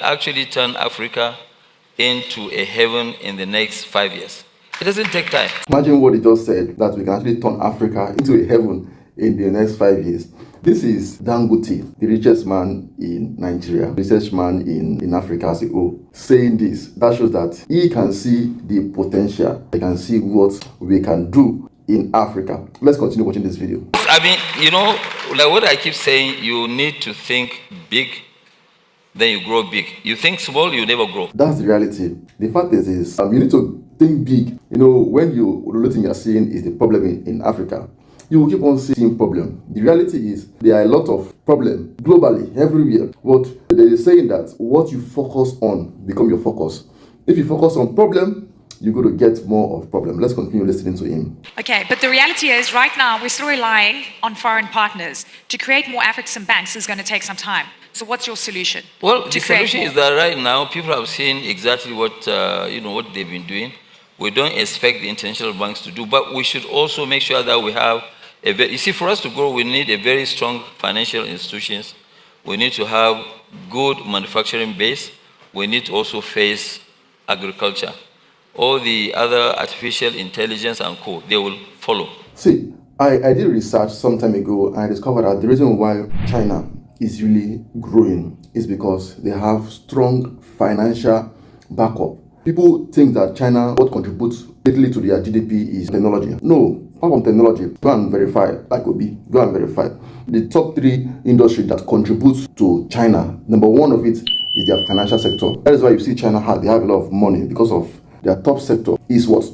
actually turn Africa into a heaven in the next 5 years. It doesn't take time. Imagine what he just said, that we can actually turn Africa into a heaven in the next 5 years. This is Dangote, the richest man in Nigeria, richest man in Africa as a whole, saying this. That shows that he can see the potential. He can see what we can do in Africa. Let's continue watching this video. I mean, like what I keep saying, you need to think big, then you grow big. You think small, you never grow. That's the reality. The fact is you need to think big. When the only thing you're seeing is the problem in Africa, you will keep on seeing problem. The reality is there are a lot of problems globally, everywhere. But they're saying that what you focus on become your focus. If you focus on problem, you're going to get more of problem. Let's continue listening to him. Okay, but the reality is right now we're still relying on foreign partners. To create more African banks is going to take some time. So what's your solution? Well, the solution is that right now people have seen exactly what what they've been doing. We don't expect the international banks to do, but we should also make sure that we have you see, for us to grow, we need a very strong financial institutions. We need to have good manufacturing base. We need to also face agriculture. All the other artificial intelligence and co, they will follow. See, I did research some time ago and I discovered that the reason why China is really growing is because they have strong financial backup. People think that China, what contributes greatly to their GDP is technology. No, apart from technology, go and verify, like Obi, go and verify. The top 3 industries that contributes to China, number 1 of it is their financial sector. That is why you see China they have a lot of money because of their top sector is what?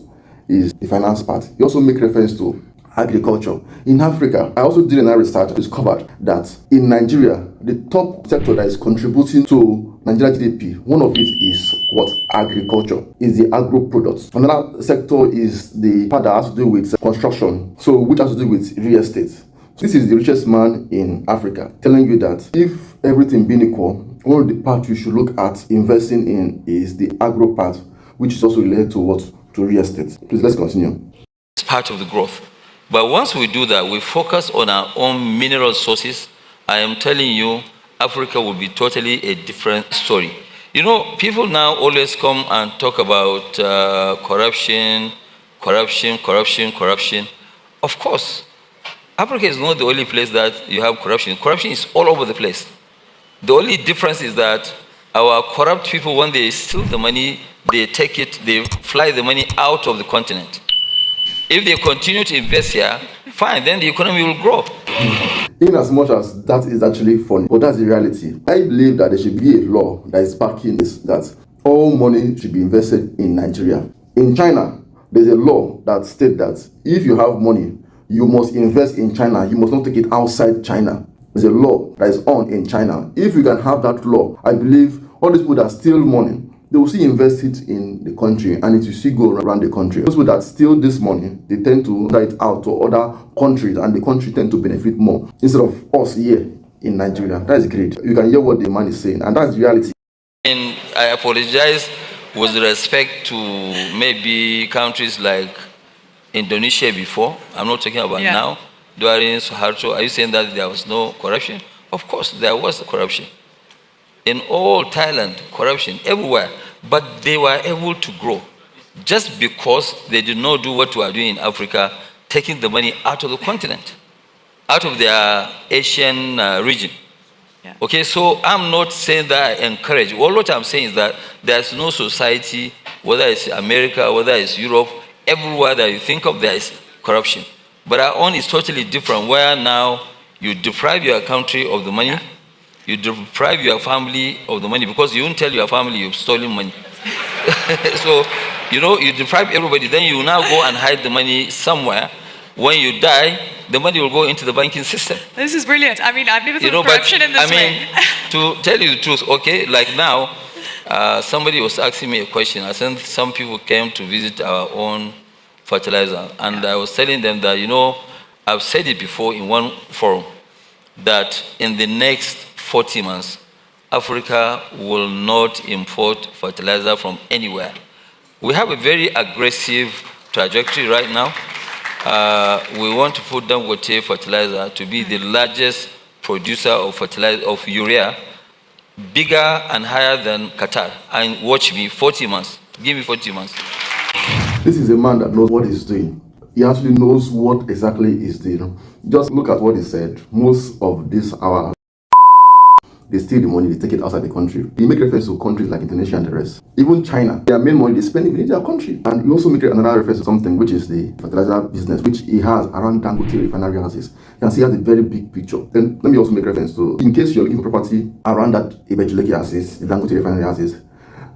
Is the finance part. You also make reference to agriculture. In Africa, I also did another research, discovered that in Nigeria, the top sector that is contributing to Nigeria GDP, one of it is what? Agriculture, is the agro products. Another sector is the part that has to do with construction, so which has to do with real estate. This is the richest man in Africa, telling you that if everything being equal, one of the parts you should look at investing in is the agro part, which is also related to what? To real estate. Please, let's continue. It's part of the growth. But once we do that, we focus on our own mineral sources, I am telling you, Africa will be totally a different story. People now always come and talk about corruption. Of course, Africa is not the only place that you have corruption. Corruption is all over the place. The only difference is that our corrupt people, when they steal the money, they take it, they fly the money out of the continent. If they continue to invest here, fine, then the economy will grow. In as much as that is actually funny, but that's the reality. I believe that there should be a law that is backing this, that all money should be invested in Nigeria. In China, there's a law that states that if you have money, you must invest in China. You must not take it outside China. There's a law that is on in China. If you can have that law, I believe all these people that steal money, they will still invest it in the country and it will still go around the country. Those people that steal this money, they tend to buy it out to other countries and the country tend to benefit more instead of us here in Nigeria. That is great. You can hear what the man is saying and that's the reality. And I apologize with respect to maybe countries like Indonesia before. I'm not talking about now. During Suharto, are you saying that there was no corruption? Of course, there was corruption. In all Thailand, corruption everywhere, but they were able to grow just because they did not do what we are doing in Africa, taking the money out of the continent, out of their Asian region. Yeah. Okay, so I'm not saying that I encourage. All what I'm saying is that there's no society, whether it's America, whether it's Europe, everywhere that you think of, there is corruption. But our own is totally different, where now you deprive your country of the money. Yeah. You deprive your family of the money because you won't tell your family you've stolen money. So, you deprive everybody, then you now go and hide the money somewhere. When you die, the money will go into the banking system. This is brilliant. I mean, I've never thought of corruption in this way. To tell you the truth, okay, like now, somebody was asking me a question. I said some people came to visit our own fertilizer, and I was telling them that, I've said it before in one forum, that in the next 40 months, Africa will not import fertilizer from anywhere. We have a very aggressive trajectory right now. We want to put Dangote fertilizer to be the largest producer of fertilizer, of urea, bigger and higher than Qatar. And watch me, 40 months. Give me 40 months. This is a man that knows what he's doing. He actually knows what exactly he's doing. Just look at what he said. Most of this our they steal the money, they take it outside the country. He make reference to countries like Indonesia and the rest. Even China, their main money they spend it in their country. And he also make another reference to something which is the fertilizer business, which he has around Dangote refinery houses. You can see he has a very big picture. Then let me also make reference to, in case you're looking for property around that Ibejuleke houses, the Dangote refinery houses,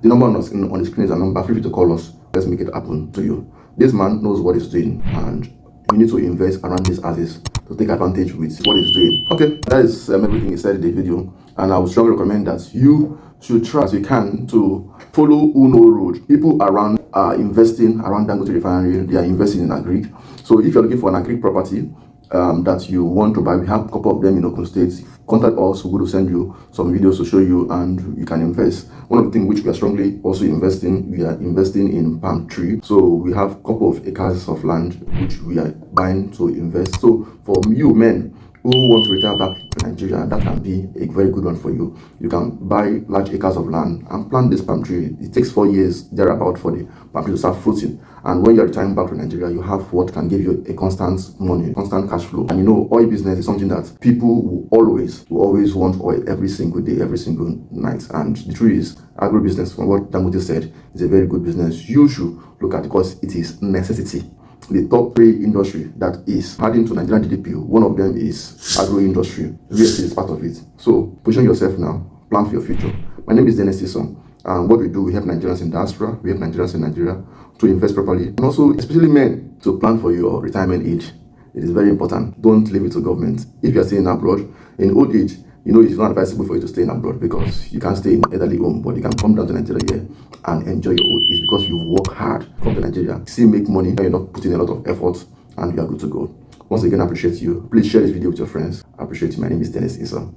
the number on the screen is a number. Feel free to call us. Let's make it happen to you. This man knows what he's doing, and you need to invest around these houses to take advantage with what he's doing. Okay, that is everything he said in the video, and I would strongly recommend that you should try as you can to follow Uno road. People around are investing around Dangote refinery. They are investing in agri. So if you're looking for an agri property that you want to buy, we have a couple of them in Ogun State. Contact us. We're going to send you some videos to show you, and you can invest. One of the things which we are strongly also investing, we are investing in palm tree. So we have a couple of acres of land which we are buying to invest. So for you men who want to retire back to Nigeria, that can be a very good one for you. You can buy large acres of land and plant this palm tree. It takes 4 years thereabout for the palm tree to start fruiting. And when you're retiring back to Nigeria, you have what can give you a constant money, constant cash flow. And you know, oil business is something that people will always want oil every single day, every single night. And the truth is, agribusiness, from what Dangote said, is a very good business. You should look at it because it is necessity. The top 3 industry that is adding to Nigerian GDP, one of them is agro industry. Real estate is part of it. So position yourself now, plan for your future. My name is Isong, and what we do, we help Nigerians in diaspora, we help Nigerians in Nigeria to invest properly, and also especially men to plan for your retirement age. It is very important. Don't leave it to government. If you are staying abroad in old age, you know it's not advisable for you to stay in abroad because you can't stay in elderly home, but you can come down to Nigeria here and enjoy your old age because you work hard. Come to Nigeria, still make money, and you're not putting a lot of effort, and you are good to go. Once again, I appreciate you. Please share this video with your friends. I appreciate you. My name is Isong.